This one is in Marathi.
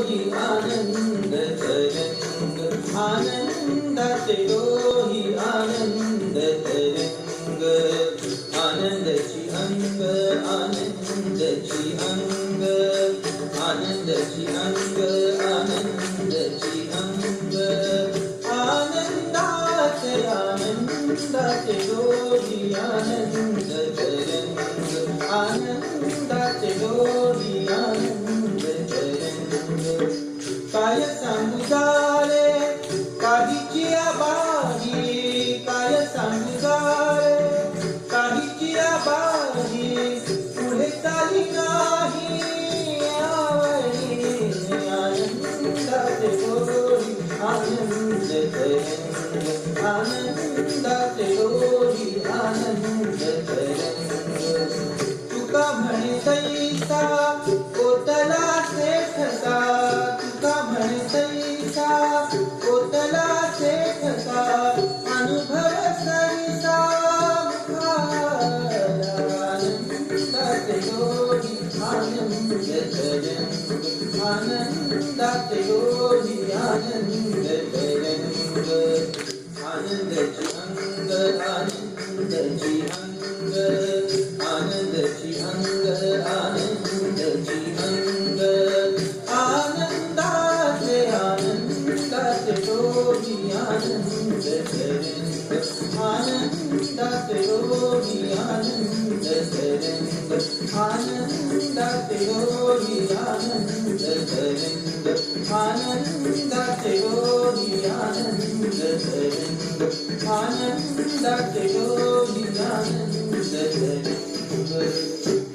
डोही आनंद तरंग, आनंदाचे डोही आनंद तरंग, आनंदाची अंग, आनंदाची अंग, आनंदाची अंग, आनंदाची अंग, आनंदाचे आनंदाचे डोही आनंद तरंग, आनंदाचे डोही आनंद तरंग. काय सांगू सारे काहीची आबाजी, काय सांगू सारे काहीची आबाजी, पुढे चाली नाही आवडी, आनंदाचे डोही आनंद तरंग, आनंदाचे डोही आनंद तरंग. तुका म्हणे तैसा कोतला सेठसा, तुका म्हणे तैसा कोतला सेठसा, अनुभव सरिसा मुखाला, आनंदाचे डोही आनंद तरंग, आनंदाचे डोही आनंद तरंग, आनंदाची अंग, आनंदाची अंग, आनंदाची अंग, आनंदाची अंग, आनंदाचे आनंदाचे डोही आनंद तरंग, आनंदाचे डोही आनंद तरंग, आनंदाचे डोही आनंद तरंग, आनंदाचे डोही आनंद तरंग, आनंदाचे डोही आनंद तरंग.